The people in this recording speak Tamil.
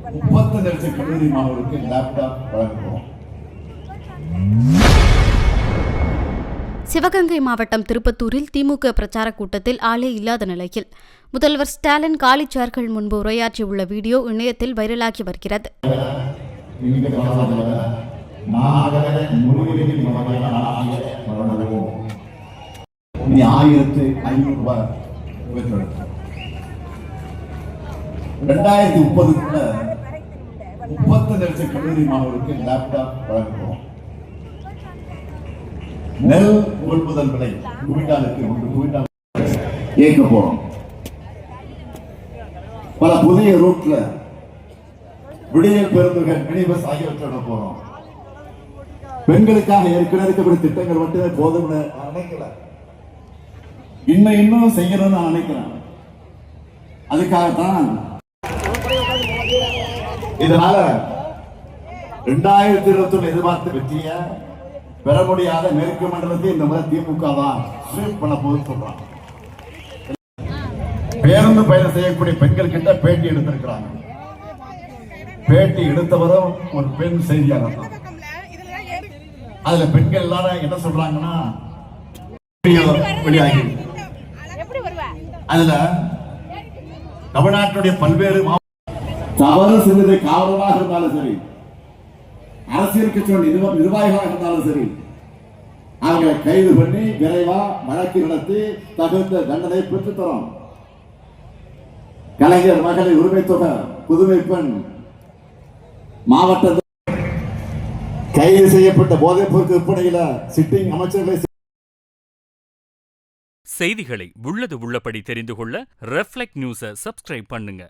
30 லட்சம் கல்லூரி மாணவர்களுக்கு லேப்டாப் வழங்குகிறோம். சிவகங்கை மாவட்டம் திருப்பத்தூரில் திமுக பிரச்சார கூட்டத்தில் ஆளே இல்லாத நிலையில் முதல்வர் ஸ்டாலின் காலி சேர்கள் முன்பு உரையாற்றியுள்ள வீடியோ இணையத்தில் வைரலாகி வருகிறது. லட்சம் கல்லூரி மாணவர்களுக்கு லேப்டாப் வழங்குகிறோம். நெல் கொள்முதல் விலை குவிண்டாலுக்கு 1 குவிண்டால் ஏற்க போறோம். பல புதிய ரூட்ல விடியல் பேருந்துகள் மினி பஸ் ஆகியவற்றை போறோம். பெண்களுக்காக ஏற்கனவே இருக்கக்கூடிய திட்டங்கள் மட்டுமே போதும் நினைக்கல, இன்னும் செய்யணும்னு நான் நினைக்கிறேன். அதுக்காகத்தான் இதனால 2021 எதிர்பார்த்த வெற்றிய பெற முடியாத மேற்கு மண்டலத்தை இந்த முறை திமுக தான் ஸ்வீப் பண்ண போது சொல்றாங்க. பேருந்து பயணம் செய்யக்கூடிய பெண்கள் கிட்ட பேட்டி எடுத்திருக்கிறாங்க. பேட்டி எடுத்தவரும் ஒரு பெண் செய்தியாளர் தான். அதுல பெண்கள் எல்லாரும் என்ன சொல்றாங்கன்னா, வெளியாகி அதுல தமிழ்நாட்டுடைய பல்வேறு தவறு செய்தது காவலராக இருந்தாலும் சரி, அரசியல் கட்சியுடைய நிர்வாகிகளாக இருந்தாலும் சரி, அவங்களை கைது பண்ணி விரைவா வழக்கு நடத்தி தகுந்த தண்டனை பெற்றுத் தரும். கலைஞர் மகளிர் உரிமை தொகை, புதுமை பெண் மாவட்ட கைது செய்யப்பட்ட போதைப் பொருட்கள் விற்பனையில சிட்டிங் அமைச்சர்களை செய்திகளை உள்ளது உள்ளபடி தெரிந்து கொள்ள ரெஃப்ளெக்ட் நியூஸை சப்ஸ்கிரைப் பண்ணுங்க.